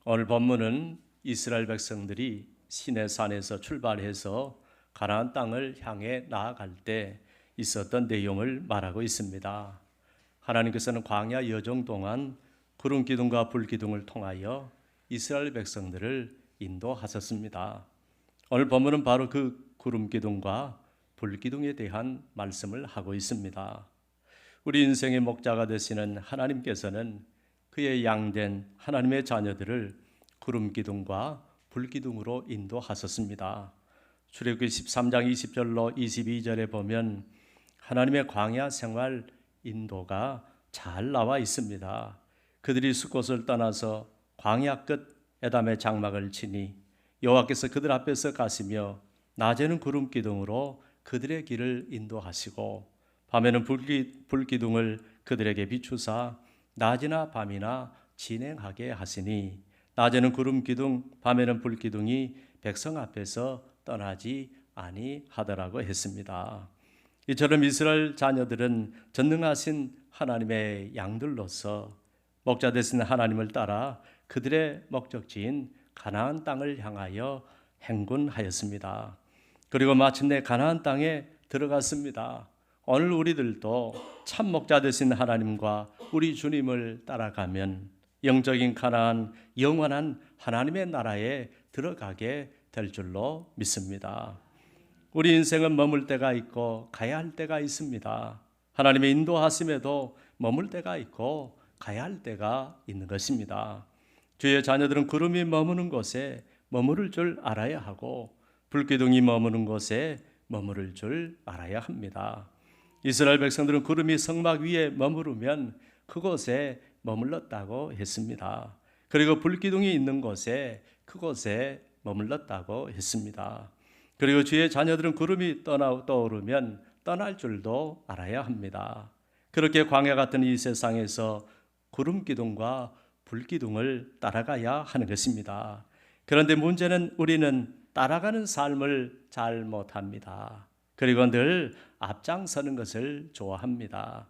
오늘 본문은 이스라엘 백성들이 시내산에서 출발해서 가나안 땅을 향해 나아갈 때 있었던 내용을 말하고 있습니다. 하나님께서는 광야 여정 동안 구름 기둥과 불 기둥을 통하여 이스라엘 백성들을 인도하셨습니다. 오늘 본문은 바로 그 구름 기둥과 불 기둥에 대한 말씀을 하고 있습니다. 우리 인생의 목자가 되시는 하나님께서는 그의 양된 하나님의 자녀들을 구름 기둥과 불 기둥으로 인도하셨습니다. 출애굽기 13장 20절로 22절에 보면 하나님의 광야 생활 인도가 잘 나와 있습니다. 그들이 숫곳을 떠나서 광야 끝 에담의 장막을 치니 여호와께서 그들 앞에서 가시며 낮에는 구름 기둥으로 그들의 길을 인도하시고 밤에는 불 기둥을 그들에게 비추사 낮이나 밤이나 진행하게 하시니 낮에는 구름 기둥 밤에는 불 기둥이 백성 앞에서 떠나지 아니하더라고 했습니다. 이처럼 이스라엘 자녀들은 전능하신 하나님의 양들로서 목자 되신 하나님을 따라 그들의 목적지인 가나안 땅을 향하여 행군하였습니다. 그리고 마침내 가나안 땅에 들어갔습니다. 오늘 우리들도 참 목자 되신 하나님과 우리 주님을 따라가면 영적인 가나안, 영원한 하나님의 나라에 들어가게 될 줄로 믿습니다. 우리 인생은 머물 때가 있고 가야 할 때가 있습니다. 하나님의 인도하심에도 머물 때가 있고 가야 할 때가 있는 것입니다. 주의 자녀들은 구름이 머무는 곳에 머무를 줄 알아야 하고 불기둥이 머무는 곳에 머무를 줄 알아야 합니다. 이스라엘 백성들은 구름이 성막 위에 머무르면 그곳에 머물렀다고 했습니다. 그리고 불기둥이 있는 곳에 그곳에 머물렀다고 했습니다. 그리고 주의 자녀들은 구름이 떠오르면 떠날 줄도 알아야 합니다. 그렇게 광야 같은 이 세상에서 구름 기둥과 불 기둥을 따라가야 하는 것입니다. 그런데 문제는 우리는 따라가는 삶을 잘 못합니다. 그리고 늘 앞장서는 것을 좋아합니다.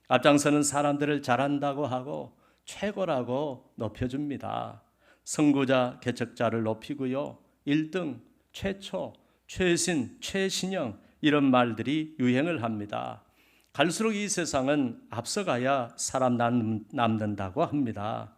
앞장서는 사람들을 잘한다고 하고 최고라고 높여줍니다. 선구자, 개척자를 높이고요. 1등, 최초, 최신, 최신형 이런 말들이 유행을 합니다. 갈수록 이 세상은 앞서가야 사람 남는다고 합니다.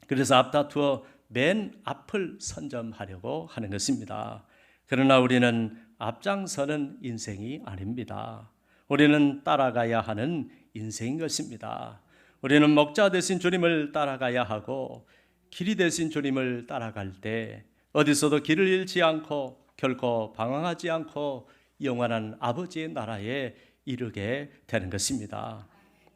그래서 앞다투어 맨 앞을 선점하려고 하는 것입니다. 그러나 우리는 앞장서는 인생이 아닙니다. 우리는 따라가야 하는 인생인 것입니다. 우리는 목자 되신 주님을 따라가야 하고 길이 되신 주님을 따라갈 때 어디서도 길을 잃지 않고 결코 방황하지 않고 영원한 아버지의 나라에 이르게 되는 것입니다.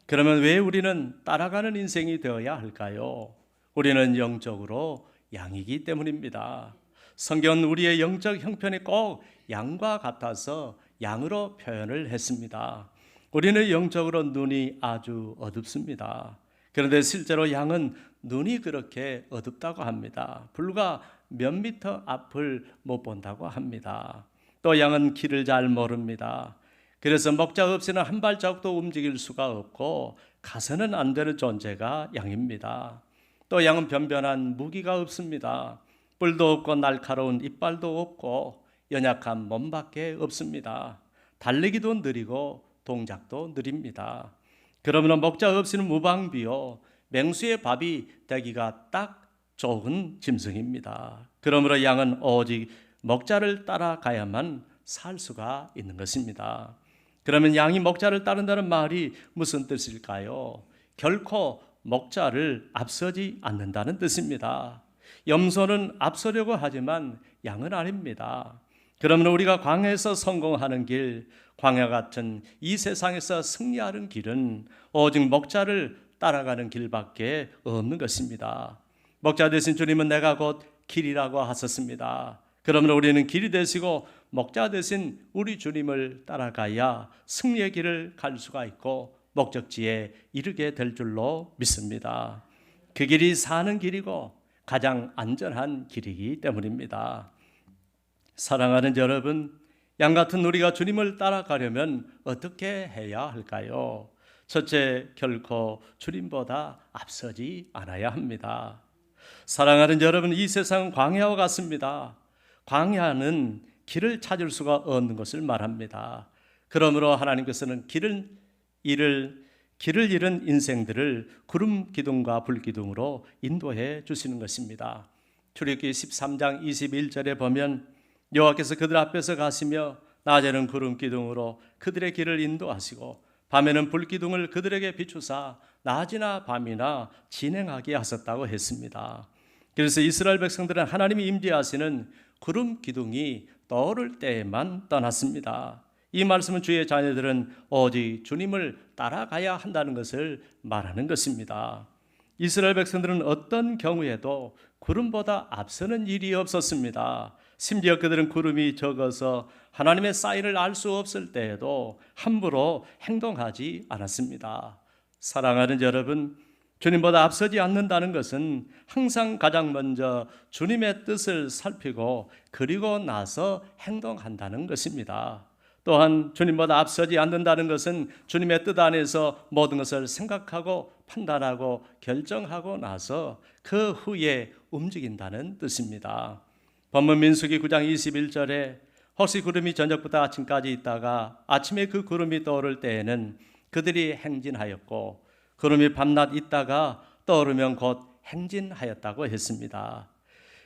그러면 왜 우리는 따라가는 인생이 되어야 할까요? 우리는 영적으로 양이기 때문입니다. 성경은 우리의 영적 형편이 꼭 양과 같아서 양으로 표현을 했습니다. 우리는 영적으로 눈이 아주 어둡습니다. 그런데 실제로 양은 눈이 그렇게 어둡다고 합니다. 불과 몇 미터 앞을 못 본다고 합니다. 또 양은 길을 잘 모릅니다. 그래서 목자 없이는 한 발자국도 움직일 수가 없고 가서는 안 되는 존재가 양입니다. 또 양은 변변한 무기가 없습니다. 뿔도 없고 날카로운 이빨도 없고 연약한 몸밖에 없습니다. 달리기도 느리고 동작도 느립니다. 그러므로 목자 없이는 무방비요 맹수의 밥이 되기가 딱 좋은 짐승입니다. 그러므로 양은 오직 목자를 따라가야만 살 수가 있는 것입니다. 그러면 양이 목자를 따른다는 말이 무슨 뜻일까요? 결코 목자를 앞서지 않는다는 뜻입니다. 염소는 앞서려고 하지만 양은 아닙니다. 그러면 우리가 광야에서 성공하는 길, 광야 같은 이 세상에서 승리하는 길은 오직 목자를 따라가는 길밖에 없는 것입니다. 목자 되신 주님은 내가 곧 길이라고 하셨습니다. 그러면 우리는 길이 되시고 목자 되신 우리 주님을 따라가야 승리의 길을 갈 수가 있고 목적지에 이르게 될 줄로 믿습니다. 그 길이 사는 길이고 가장 안전한 길이기 때문입니다. 사랑하는 여러분, 양 같은 우리가 주님을 따라가려면 어떻게 해야 할까요? 첫째, 결코 주님보다 앞서지 않아야 합니다. 사랑하는 여러분, 이 세상은 광야와 같습니다. 광야는 길을 찾을 수가 없는 것을 말합니다. 그러므로 하나님께서는 길을 잃은 인생들을 구름 기둥과 불 기둥으로 인도해 주시는 것입니다. 출애굽기 13장 21절에 보면 여호와께서 그들 앞에서 가시며 낮에는 구름 기둥으로 그들의 길을 인도하시고 밤에는 불 기둥을 그들에게 비추사 낮이나 밤이나 진행하게 하셨다고 했습니다. 그래서 이스라엘 백성들은 하나님이 임재하시는 구름 기둥이 떠오를 때에만 떠났습니다. 이 말씀은 주의 자녀들은 오직 주님을 따라가야 한다는 것을 말하는 것입니다. 이스라엘 백성들은 어떤 경우에도 구름보다 앞서는 일이 없었습니다. 심지어 그들은 구름이 적어서 하나님의 사인을 알 수 없을 때에도 함부로 행동하지 않았습니다. 사랑하는 여러분, 주님보다 앞서지 않는다는 것은 항상 가장 먼저 주님의 뜻을 살피고 그리고 나서 행동한다는 것입니다. 또한 주님보다 앞서지 않는다는 것은 주님의 뜻 안에서 모든 것을 생각하고 판단하고 결정하고 나서 그 후에 움직인다는 뜻입니다. 본문 민수기 9장 21절에 혹시 구름이 저녁부터 아침까지 있다가 아침에 그 구름이 떠오를 때에는 그들이 행진하였고 구름이 밤낮 있다가 떠오르면 곧 행진하였다고 했습니다.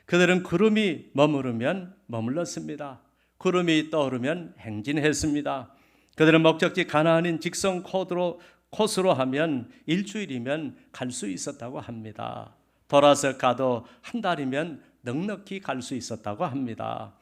그들은 구름이 머무르면 머물렀습니다. 구름이 떠오르면 행진했습니다. 그들은 목적지 가나안인 직선 코스로 하면 일주일이면 갈 수 있었다고 합니다. 돌아서 가도 한 달이면 넉넉히 갈 수 있었다고 합니다.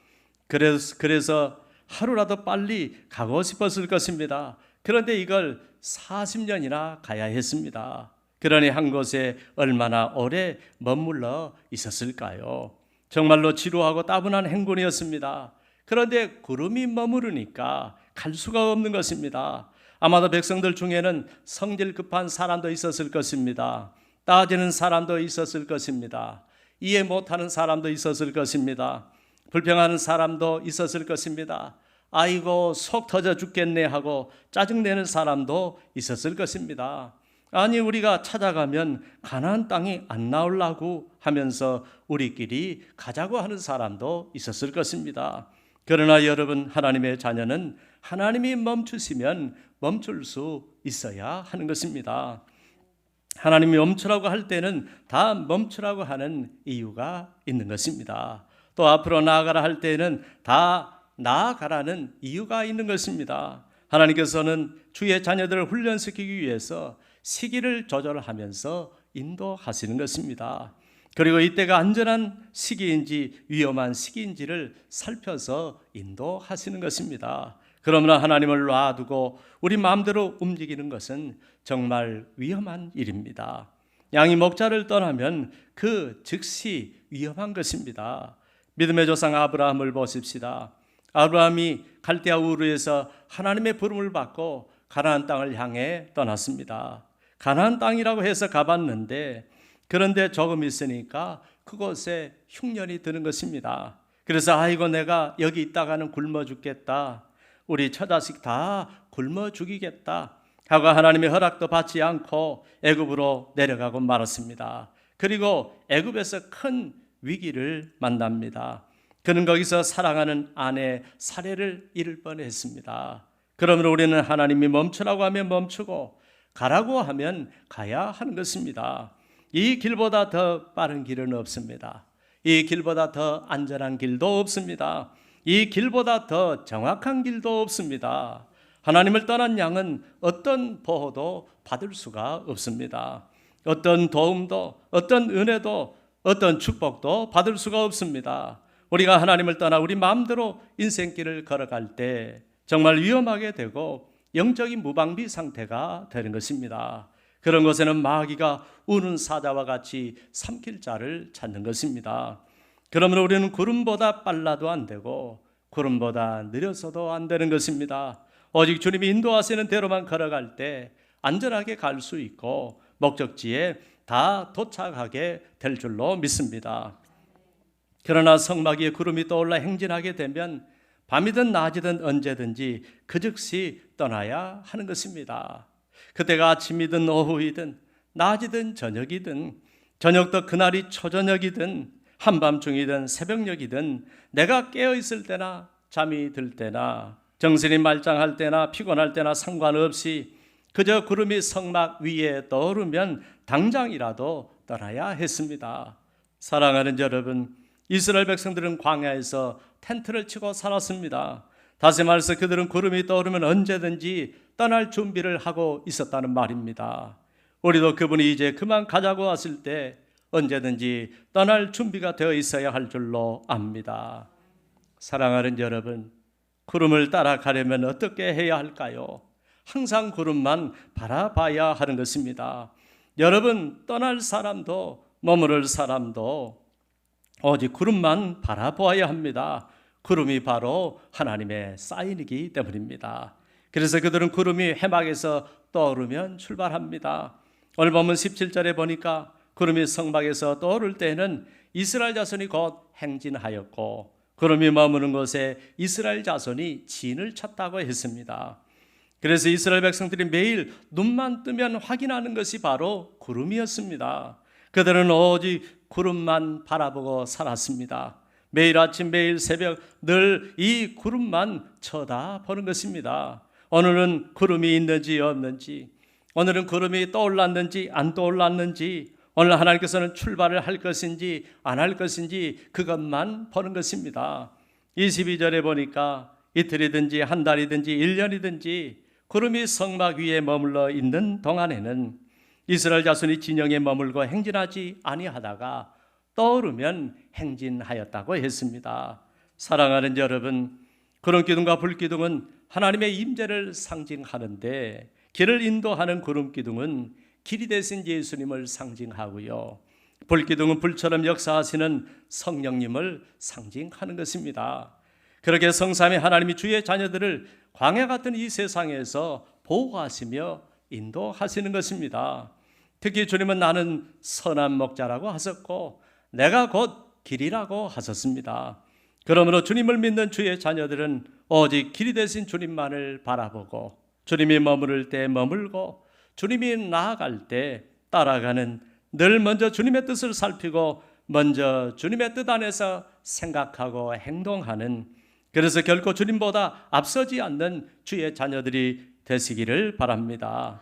그래서 하루라도 빨리 가고 싶었을 것입니다. 그런데 이걸 40년이나 가야 했습니다. 그러니 한 곳에 얼마나 오래 머물러 있었을까요? 정말로 지루하고 따분한 행군이었습니다. 그런데 구름이 머무르니까 갈 수가 없는 것입니다. 아마도 백성들 중에는 성질 급한 사람도 있었을 것입니다. 따지는 사람도 있었을 것입니다. 이해 못하는 사람도 있었을 것입니다. 불평하는 사람도 있었을 것입니다. 아이고 속 터져 죽겠네 하고 짜증내는 사람도 있었을 것입니다. 아니 우리가 찾아가면 가나안 땅이 안 나오려고 하면서 우리끼리 가자고 하는 사람도 있었을 것입니다. 그러나 여러분, 하나님의 자녀는 하나님이 멈추시면 멈출 수 있어야 하는 것입니다. 하나님이 멈추라고 할 때는 다 멈추라고 하는 이유가 있는 것입니다. 또 앞으로 나아가라 할 때는 다 나아가라는 이유가 있는 것입니다. 하나님께서는 주의 자녀들을 훈련시키기 위해서 시기를 조절하면서 인도하시는 것입니다. 그리고 이때가 안전한 시기인지 위험한 시기인지를 살펴서 인도하시는 것입니다. 그러므로 하나님을 놔두고 우리 마음대로 움직이는 것은 정말 위험한 일입니다. 양이 목자를 떠나면 그 즉시 위험한 것입니다. 믿음의 조상 아브라함을 보십시다. 아브라함이 갈대아 우르에서 하나님의 부름을 받고 가나안 땅을 향해 떠났습니다. 가나안 땅이라고 해서 가봤는데 그런데 조금 있으니까 그곳에 흉년이 드는 것입니다. 그래서 아이고 내가 여기 있다가는 굶어 죽겠다. 우리 처자식 다 굶어 죽이겠다 하고 하나님의 허락도 받지 않고 애굽으로 내려가고 말았습니다. 그리고 애굽에서 큰 위기를 만납니다. 그는 거기서 사랑하는 아내 사례를 잃을 뻔했습니다. 그러므로 우리는 하나님이 멈추라고 하면 멈추고 가라고 하면 가야 하는 것입니다. 이 길보다 더 빠른 길은 없습니다. 이 길보다 더 안전한 길도 없습니다. 이 길보다 더 정확한 길도 없습니다. 하나님을 떠난 양은 어떤 보호도 받을 수가 없습니다. 어떤 도움도, 어떤 은혜도, 어떤 축복도 받을 수가 없습니다. 우리가 하나님을 떠나 우리 마음대로 인생길을 걸어갈 때 정말 위험하게 되고 영적인 무방비 상태가 되는 것입니다. 그런 곳에는 마귀가 우는 사자와 같이 삼킬 자를 찾는 것입니다. 그러므로 우리는 구름보다 빨라도 안 되고 구름보다 느려서도 안 되는 것입니다. 오직 주님이 인도하시는 대로만 걸어갈 때 안전하게 갈 수 있고 목적지에 다 도착하게 될 줄로 믿습니다. 그러나 성막 위에 구름이 떠올라 행진하게 되면 밤이든 낮이든 언제든지 그 즉시 떠나야 하는 것입니다. 그때가 아침이든 오후이든 낮이든 저녁이든 저녁도 그날이 초저녁이든 한밤중이든 새벽녘이든 내가 깨어있을 때나 잠이 들 때나 정신이 말짱할 때나 피곤할 때나 상관없이 그저 구름이 성막 위에 떠오르면 당장이라도 떠나야 했습니다. 사랑하는 여러분, 이스라엘 백성들은 광야에서 텐트를 치고 살았습니다. 다시 말해서 그들은 구름이 떠오르면 언제든지 떠날 준비를 하고 있었다는 말입니다. 우리도 그분이 이제 그만 가자고 하실 때 언제든지 떠날 준비가 되어 있어야 할 줄로 압니다. 사랑하는 여러분, 구름을 따라가려면 어떻게 해야 할까요? 항상 구름만 바라봐야 하는 것입니다. 여러분, 떠날 사람도 머무를 사람도 오직 구름만 바라보아야 합니다. 구름이 바로 하나님의 사인이기 때문입니다. 그래서 그들은 구름이 해막에서 떠오르면 출발합니다. 오늘 보면 17절에 보니까 구름이 성막에서 떠오를 때에는 이스라엘 자손이 곧 행진하였고 구름이 머무는 곳에 이스라엘 자손이 진을 쳤다고 했습니다. 그래서 이스라엘 백성들이 매일 눈만 뜨면 확인하는 것이 바로 구름이었습니다. 그들은 오직 구름만 바라보고 살았습니다. 매일 아침 매일 새벽 늘 이 구름만 쳐다보는 것입니다. 오늘은 구름이 있는지 없는지, 오늘은 구름이 떠올랐는지 안 떠올랐는지, 오늘 하나님께서는 출발을 할 것인지 안 할 것인지 그것만 보는 것입니다. 22절에 보니까 이틀이든지 한 달이든지 1년이든지 구름이 성막 위에 머물러 있는 동안에는 이스라엘 자손이 진영에 머물고 행진하지 아니하다가 떠오르면 행진하였다고 했습니다. 사랑하는 여러분, 구름 기둥과 불 기둥은 하나님의 임재를 상징하는데 길을 인도하는 구름 기둥은 길이 되신 예수님을 상징하고요, 불 기둥은 불처럼 역사하시는 성령님을 상징하는 것입니다. 그렇게 성삼위 하나님이 주의 자녀들을 광야 같은 이 세상에서 보호하시며 인도하시는 것입니다. 특히 주님은 나는 선한 목자라고 하셨고 내가 곧 길이라고 하셨습니다. 그러므로 주님을 믿는 주의 자녀들은 오직 길이 되신 주님만을 바라보고 주님이 머무를 때 머물고 주님이 나아갈 때 따라가는, 늘 먼저 주님의 뜻을 살피고 먼저 주님의 뜻 안에서 생각하고 행동하는, 그래서 결코 주님보다 앞서지 않는 주의 자녀들이 되시기를 바랍니다.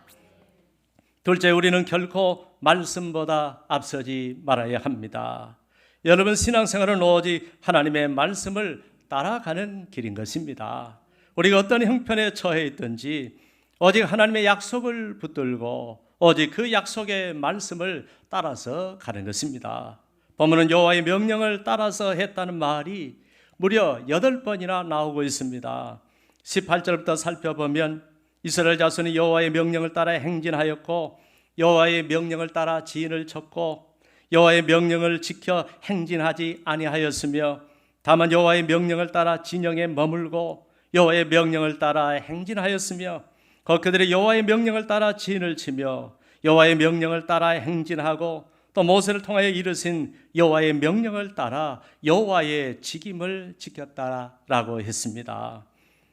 둘째, 우리는 결코 말씀보다 앞서지 말아야 합니다. 여러분, 신앙생활은 오직 하나님의 말씀을 따라가는 길인 것입니다. 우리가 어떤 형편에 처해 있든지 오직 하나님의 약속을 붙들고 오직 그 약속의 말씀을 따라서 가는 것입니다. 보면은 여호와의 명령을 따라서 했다는 말이 무려 8번이나 나오고 있습니다. 18절부터 살펴보면 이스라엘 자손이 여호와의 명령을 따라 행진하였고 여호와의 명령을 따라 진을 쳤고 여호와의 명령을 지켜 행진하지 아니하였으며 다만 여호와의 명령을 따라 진영에 머물고 여호와의 명령을 따라 행진하였으며 그들이 여호와의 명령을 따라 진을 치며 여호와의 명령을 따라 행진하고 또 모세를 통하여 이르신 여호와의 명령을 따라 여호와의 직임을 지켰다라고 했습니다.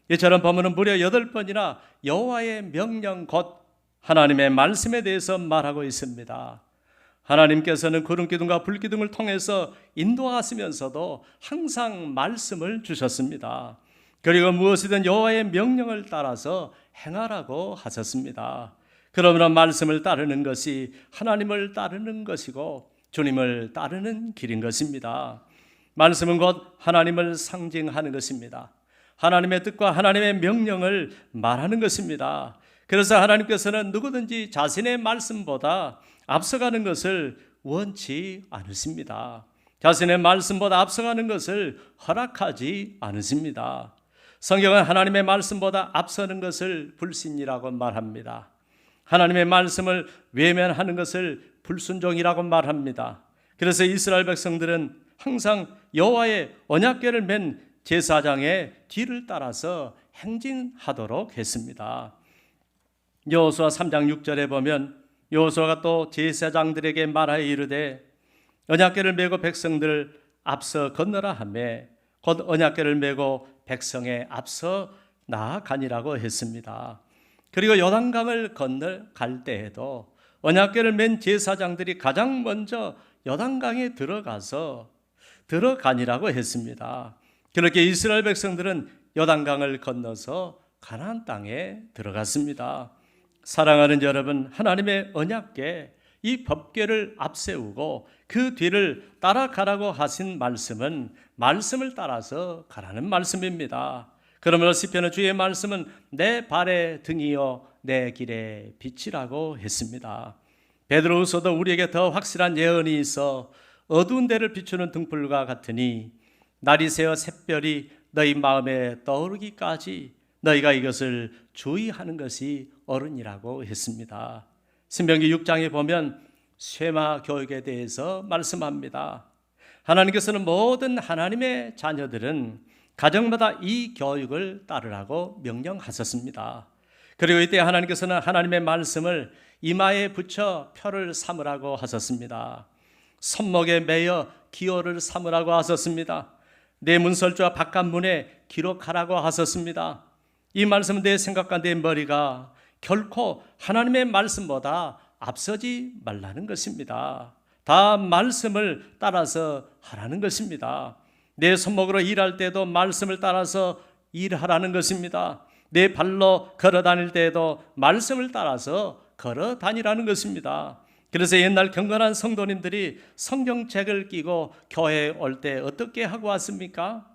이처럼 보면은 무려 8번이나 여호와의 명령 곧 하나님의 말씀에 대해서 말하고 있습니다. 하나님께서는 구름 기둥과 불 기둥을 통해서 인도하시면서도 항상 말씀을 주셨습니다. 그리고 무엇이든 여호와의 명령을 따라서 행하라고 하셨습니다. 그러므로 말씀을 따르는 것이 하나님을 따르는 것이고 주님을 따르는 길인 것입니다. 말씀은 곧 하나님을 상징하는 것입니다. 하나님의 뜻과 하나님의 명령을 말하는 것입니다. 그래서 하나님께서는 누구든지 자신의 말씀보다 앞서가는 것을 원치 않으십니다. 자신의 말씀보다 앞서가는 것을 허락하지 않으십니다. 성경은 하나님의 말씀보다 앞서는 것을 불신이라고 말합니다. 하나님의 말씀을 외면하는 것을 불순종이라고 말합니다. 그래서 이스라엘 백성들은 항상 여호와의 언약궤를 맨 제사장의 뒤를 따라서 행진하도록 했습니다. 여호수아 3장 6절에 보면 여호수아가 또 제사장들에게 말하여 이르되 언약궤를 메고 백성들을 앞서 건너라 하매 곧 언약궤를 메고 백성에 앞서 나아가니라고 했습니다. 그리고 요단강을 건너갈 때에도 언약궤를 맨 제사장들이 가장 먼저 요단강에 들어가니라고 했습니다. 그렇게 이스라엘 백성들은 요단강을 건너서 가나안 땅에 들어갔습니다. 사랑하는 여러분, 하나님의 언약궤, 이 법궤를 앞세우고 그 뒤를 따라가라고 하신 말씀은 말씀을 따라서 가라는 말씀입니다. 그러므로 시편의 주의 말씀은 내 발의 등이요 내 길의 빛이라고 했습니다. 베드로후서도 우리에게 더 확실한 예언이 있어 어두운 데를 비추는 등불과 같으니 날이 새어 샛별이 너희 마음에 떠오르기까지 너희가 이것을 주의하는 것이 옳으니라고 했습니다. 신명기 6장에 보면 쇠마 교육에 대해서 말씀합니다. 하나님께서는 모든 하나님의 자녀들은 가정마다 이 교육을 따르라고 명령하셨습니다. 그리고 이때 하나님께서는 하나님의 말씀을 이마에 붙여 표를 삼으라고 하셨습니다. 손목에 매여 기호를 삼으라고 하셨습니다. 내 문설주와 바깥문에 기록하라고 하셨습니다. 이 말씀은 내 생각과 내 머리가 결코 하나님의 말씀보다 앞서지 말라는 것입니다. 다 말씀을 따라서 하라는 것입니다. 내 손목으로 일할 때도 말씀을 따라서 일하라는 것입니다. 내 발로 걸어 다닐 때에도 말씀을 따라서 걸어 다니라는 것입니다. 그래서 옛날 경건한 성도님들이 성경책을 끼고 교회에 올 때 어떻게 하고 왔습니까?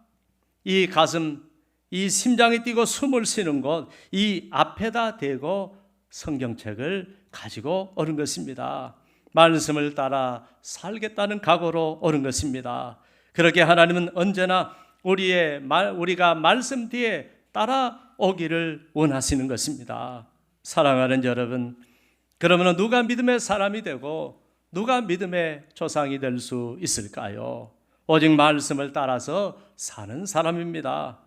이 가슴, 이 심장이 뛰고 숨을 쉬는 곳, 이 앞에다 대고 성경책을 가지고 오는 것입니다. 말씀을 따라 살겠다는 각오로 오는 것입니다. 그렇게 하나님은 언제나 우리가 말씀 뒤에 따라오기를 원하시는 것입니다. 사랑하는 여러분, 그러면 누가 믿음의 사람이 되고 누가 믿음의 조상이 될 수 있을까요? 오직 말씀을 따라서 사는 사람입니다.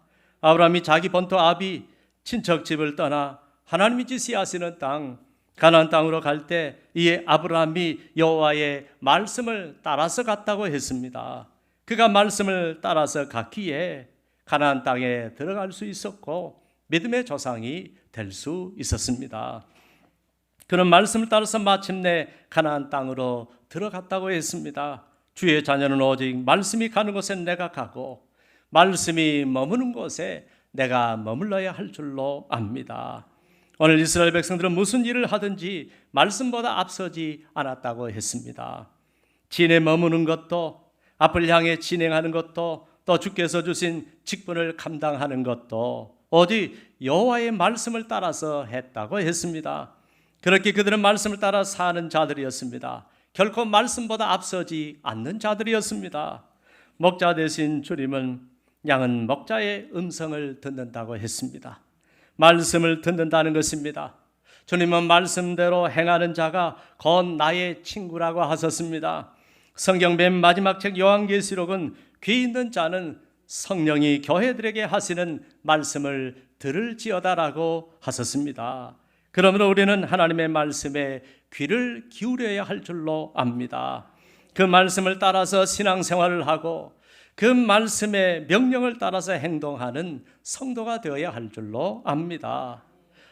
아브라함이 자기 본토 아비 친척 집을 떠나 하나님이 지시하시는 땅 가나안 땅으로 갈 때 이에 아브라함이 여호와의 말씀을 따라서 갔다고 했습니다. 그가 말씀을 따라서 갔기에 가나안 땅에 들어갈 수 있었고 믿음의 조상이 될 수 있었습니다. 그런 말씀을 따라서 마침내 가나안 땅으로 들어갔다고 했습니다. 주의 자녀는 오직 말씀이 가는 곳에 내가 가고 말씀이 머무는 곳에 내가 머물러야 할 줄로 압니다. 오늘 이스라엘 백성들은 무슨 일을 하든지 말씀보다 앞서지 않았다고 했습니다. 진에 머무는 것도, 앞을 향해 진행하는 것도, 또 주께서 주신 직분을 감당하는 것도 오직 여호와의 말씀을 따라서 했다고 했습니다. 그렇게 그들은 말씀을 따라 사는 자들이었습니다. 결코 말씀보다 앞서지 않는 자들이었습니다. 목자 되신 주님은 양은 목자의 음성을 듣는다고 했습니다. 말씀을 듣는다는 것입니다. 주님은 말씀대로 행하는 자가 곧 나의 친구라고 하셨습니다. 성경 맨 마지막 책 요한계시록은 귀 있는 자는 성령이 교회들에게 하시는 말씀을 들을지어다라고 하셨습니다. 그러므로 우리는 하나님의 말씀에 귀를 기울여야 할 줄로 압니다. 그 말씀을 따라서 신앙생활을 하고 그 말씀의 명령을 따라서 행동하는 성도가 되어야 할 줄로 압니다.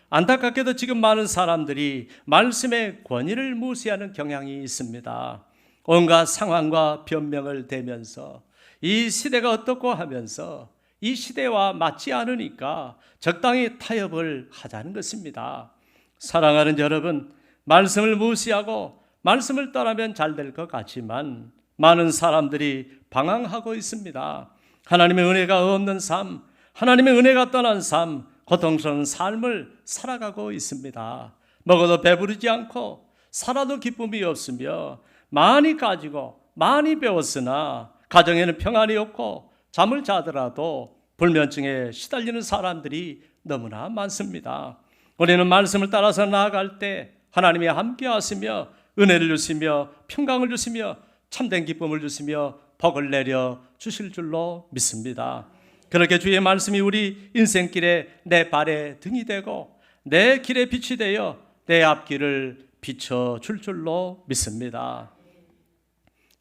안타깝게도 지금 많은 사람들이 말씀의 권위를 무시하는 경향이 있습니다. 온갖 상황과 변명을 대면서 이 시대가 어떻고 하면서 이 시대와 맞지 않으니까 적당히 타협을 하자는 것입니다. 사랑하는 여러분, 말씀을 무시하고 말씀을 따르면 잘 될 것 같지만 많은 사람들이 방황하고 있습니다. 하나님의 은혜가 없는 삶, 하나님의 은혜가 떠난 삶, 고통스러운 삶을 살아가고 있습니다. 먹어도 배부르지 않고 살아도 기쁨이 없으며 많이 가지고 많이 배웠으나 가정에는 평안이 없고 잠을 자더라도 불면증에 시달리는 사람들이 너무나 많습니다. 우리는 말씀을 따라서 나아갈 때 하나님이 함께 하시며 은혜를 주시며 평강을 주시며 참된 기쁨을 주시며 복을 내려 주실 줄로 믿습니다. 그렇게 주의 말씀이 우리 인생길에 내 발의 등이 되고 내 길의 빛이 되어 내 앞길을 비춰줄 줄로 믿습니다.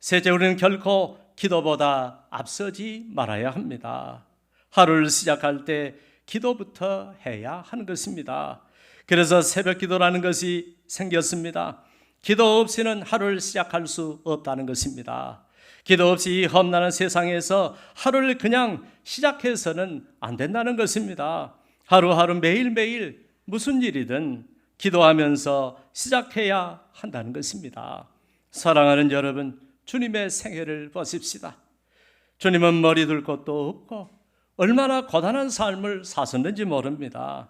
셋째, 우리는 결코 기도보다 앞서지 말아야 합니다. 하루를 시작할 때 기도부터 해야 하는 것입니다. 그래서 새벽 기도라는 것이 생겼습니다. 기도 없이는 하루를 시작할 수 없다는 것입니다. 기도 없이 이 험난한 세상에서 하루를 그냥 시작해서는 안 된다는 것입니다. 하루하루 매일매일 무슨 일이든 기도하면서 시작해야 한다는 것입니다. 사랑하는 여러분, 주님의 생애를 보십시다. 주님은 머리 둘 곳도 없고 얼마나 고단한 삶을 사셨는지 모릅니다.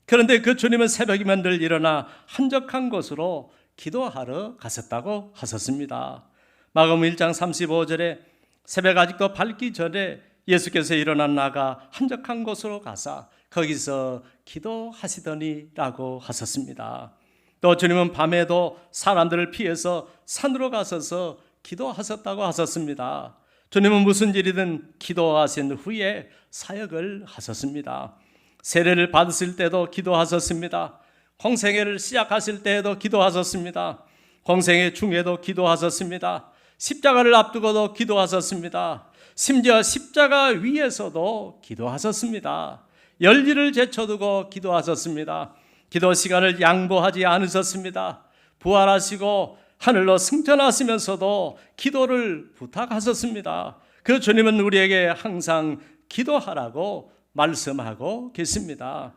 그런데 그 주님은 새벽이면 늘 일어나 한적한 곳으로 기도하러 가셨다고 하셨습니다. 마가복음 1장 35절에 새벽 아직도 밝기 전에 예수께서 일어나 나가 한적한 곳으로 가사 거기서 기도하시더니라고 하셨습니다. 또 주님은 밤에도 사람들을 피해서 산으로 가셔서 기도하셨다고 하셨습니다. 주님은 무슨 일이든 기도하신 후에 사역을 하셨습니다. 세례를 받으실 때도 기도하셨습니다. 공생애를 시작하실 때에도 기도하셨습니다. 공생애 중에도 기도하셨습니다. 십자가를 앞두고도 기도하셨습니다. 심지어 십자가 위에서도 기도하셨습니다. 열일을 제쳐두고 기도하셨습니다. 기도 시간을 양보하지 않으셨습니다. 부활하시고 하늘로 승천하시면서도 기도를 부탁하셨습니다. 그 주님은 우리에게 항상 기도하라고 말씀하고 계십니다.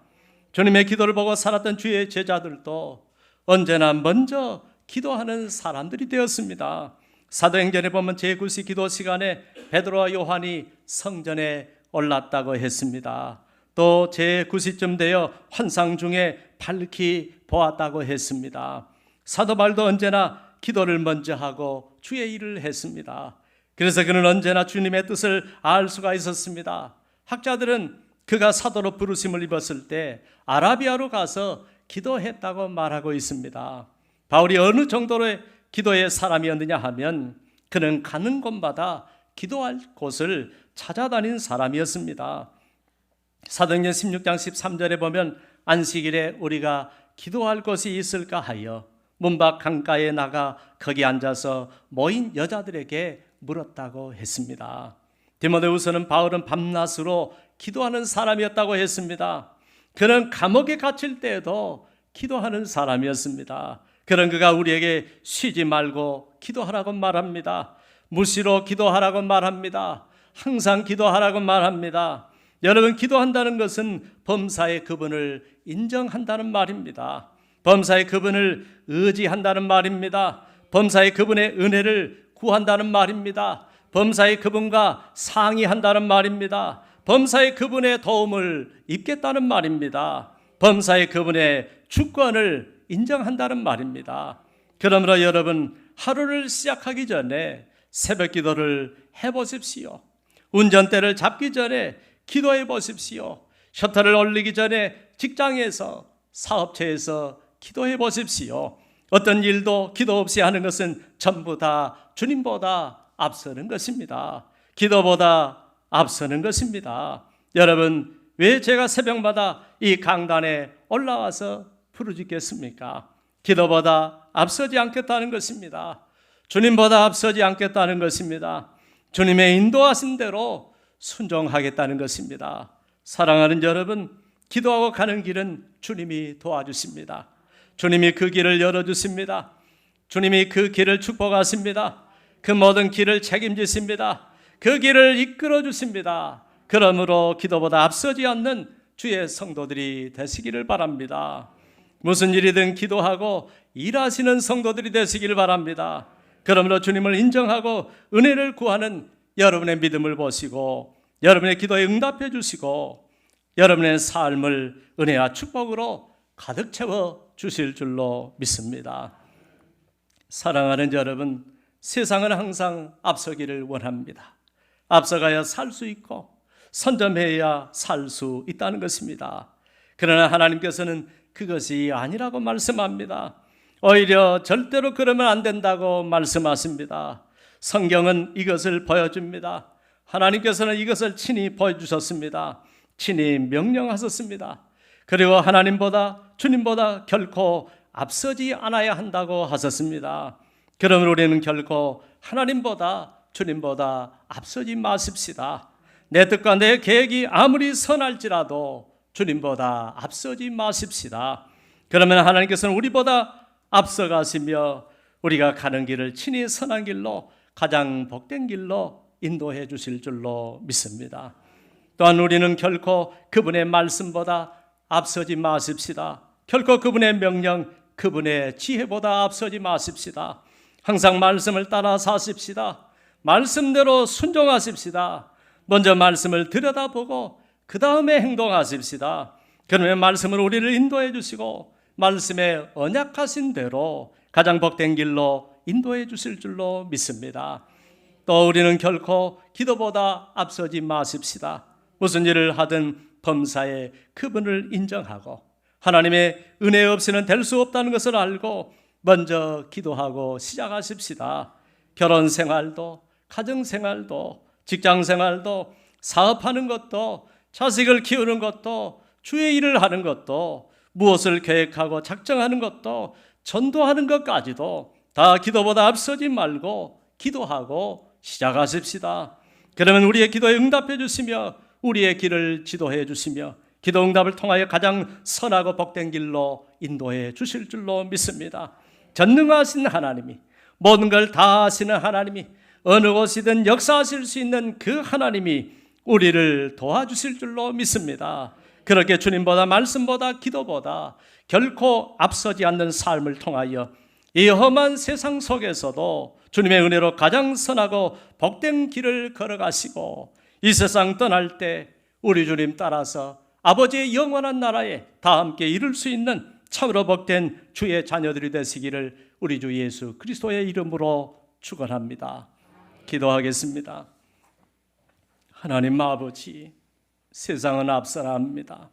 주님의 기도를 보고 살았던 주의 제자들도 언제나 먼저 기도하는 사람들이 되었습니다. 사도행전에 보면 제9시 기도 시간에 베드로와 요한이 성전에 올랐다고 했습니다. 또 제9시쯤 되어 환상 중에 밝히 보았다고 했습니다. 사도 바울도 언제나 기도를 먼저 하고 주의 일을 했습니다. 그래서 그는 언제나 주님의 뜻을 알 수가 있었습니다. 학자들은 그가 사도로 부르심을 입었을 때 아라비아로 가서 기도했다고 말하고 있습니다. 바울이 어느 정도의 기도의 사람이었느냐 하면 그는 가는 곳마다 기도할 곳을 찾아다닌 사람이었습니다. 사도행전 16장 13절에 보면 안식일에 우리가 기도할 곳이 있을까 하여 문밖 강가에 나가 거기 앉아서 모인 여자들에게 물었다고 했습니다. 디모데후서는 바울은 밤낮으로 기도하는 사람이었다고 했습니다. 그는 감옥에 갇힐 때에도 기도하는 사람이었습니다. 그런 그가 우리에게 쉬지 말고 기도하라고 말합니다. 무시로 기도하라고 말합니다. 항상 기도하라고 말합니다. 여러분, 기도한다는 것은 범사의 그분을 인정한다는 말입니다. 범사의 그분을 의지한다는 말입니다. 범사의 그분의 은혜를 구한다는 말입니다. 범사의 그분과 상의한다는 말입니다. 범사의 그분의 도움을 입겠다는 말입니다. 범사의 그분의 주권을 인정한다는 말입니다. 그러므로 여러분, 하루를 시작하기 전에 새벽 기도를 해보십시오. 운전대를 잡기 전에 기도해 보십시오. 셔터를 올리기 전에 직장에서, 사업체에서 기도해 보십시오. 어떤 일도 기도 없이 하는 것은 전부 다 주님보다 앞서는 것입니다. 기도보다 앞서는 것입니다. 여러분, 왜 제가 새벽마다 이 강단에 올라와서 부르짖겠습니까? 기도보다 앞서지 않겠다는 것입니다. 주님보다 앞서지 않겠다는 것입니다. 주님의 인도하신 대로 순종하겠다는 것입니다. 사랑하는 여러분, 기도하고 가는 길은 주님이 도와주십니다. 주님이 그 길을 열어주십니다. 주님이 그 길을 축복하십니다. 그 모든 길을 책임지십니다. 그 길을 이끌어 주십니다. 그러므로 기도보다 앞서지 않는 주의 성도들이 되시기를 바랍니다. 무슨 일이든 기도하고 일하시는 성도들이 되시기를 바랍니다. 그러므로 주님을 인정하고 은혜를 구하는 여러분의 믿음을 보시고 여러분의 기도에 응답해 주시고 여러분의 삶을 은혜와 축복으로 가득 채워 주실 줄로 믿습니다. 사랑하는 여러분, 세상은 항상 앞서기를 원합니다. 앞서가야 살 수 있고 선점해야 살 수 있다는 것입니다. 그러나 하나님께서는 그것이 아니라고 말씀합니다. 오히려 절대로 그러면 안 된다고 말씀하십니다. 성경은 이것을 보여줍니다. 하나님께서는 이것을 친히 보여주셨습니다. 친히 명령하셨습니다. 그리고 하나님보다 주님보다 결코 앞서지 않아야 한다고 하셨습니다. 그러면 우리는 결코 하나님보다 주님보다 앞서지 마십시다. 내 뜻과 내 계획이 아무리 선할지라도 주님보다 앞서지 마십시다. 그러면 하나님께서는 우리보다 앞서가시며 우리가 가는 길을 친히 선한 길로, 가장 복된 길로 인도해 주실 줄로 믿습니다. 또한 우리는 결코 그분의 말씀보다 앞서지 마십시다. 결코 그분의 명령, 그분의 지혜보다 앞서지 마십시다. 항상 말씀을 따라 사십시다. 말씀대로 순종하십시다. 먼저 말씀을 들여다보고 그 다음에 행동하십시다. 그러면 말씀을 우리를 인도해 주시고 말씀에 언약하신 대로 가장 복된 길로 인도해 주실 줄로 믿습니다. 또 우리는 결코 기도보다 앞서지 마십시다. 무슨 일을 하든 범사에 그분을 인정하고 하나님의 은혜 없이는 될 수 없다는 것을 알고 먼저 기도하고 시작하십시다. 결혼 생활도, 가정 생활도, 직장 생활도, 사업하는 것도, 자식을 키우는 것도, 주의 일을 하는 것도, 무엇을 계획하고 작정하는 것도, 전도하는 것까지도 다 기도보다 앞서지 말고 기도하고 시작하십시다. 그러면 우리의 기도에 응답해 주시며 우리의 길을 지도해 주시며 기도 응답을 통하여 가장 선하고 복된 길로 인도해 주실 줄로 믿습니다. 전능하신 하나님이, 모든 걸 다 아시는 하나님이, 어느 곳이든 역사하실 수 있는 그 하나님이 우리를 도와주실 줄로 믿습니다. 그렇게 주님보다 말씀보다 기도보다 결코 앞서지 않는 삶을 통하여 이 험한 세상 속에서도 주님의 은혜로 가장 선하고 복된 길을 걸어가시고 이 세상 떠날 때 우리 주님 따라서 아버지의 영원한 나라에 다 함께 이룰 수 있는 참으로 복된 주의 자녀들이 되시기를 우리 주 예수 그리스도의 이름으로 축원합니다. 기도하겠습니다. 하나님 아버지, 세상은 앞서라 합니다.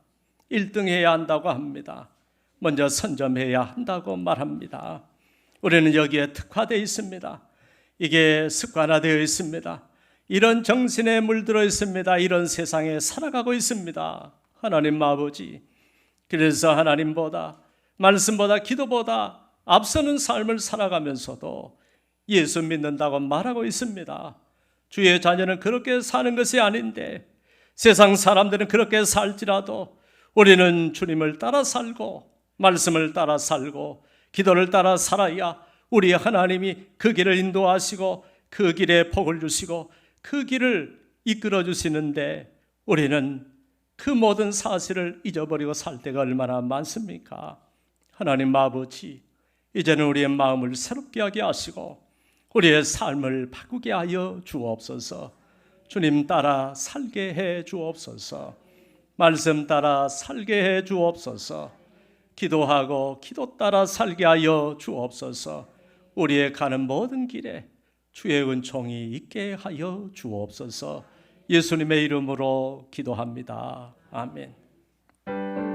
1등 해야 한다고 합니다. 먼저 선점해야 한다고 말합니다. 우리는 여기에 특화되어 있습니다. 이게 습관화되어 있습니다. 이런 정신에 물들어 있습니다. 이런 세상에 살아가고 있습니다. 하나님 아버지, 그래서 하나님보다 말씀보다 기도보다 앞서는 삶을 살아가면서도 예수 믿는다고 말하고 있습니다. 주의 자녀는 그렇게 사는 것이 아닌데 세상 사람들은 그렇게 살지라도 우리는 주님을 따라 살고 말씀을 따라 살고 기도를 따라 살아야 우리 하나님이 그 길을 인도하시고 그 길에 복을 주시고 그 길을 이끌어 주시는데 우리는 그 모든 사실을 잊어버리고 살 때가 얼마나 많습니까? 하나님 아버지, 이제는 우리의 마음을 새롭게 하게 하시고 우리의 삶을 바꾸게 하여 주옵소서. 주님 따라 살게 해 주옵소서. 말씀 따라 살게 해 주옵소서. 기도하고 기도 따라 살게 하여 주옵소서. 우리의 가는 모든 길에 주의 은총이 있게 하여 주옵소서. 예수님의 이름으로 기도합니다. 아멘.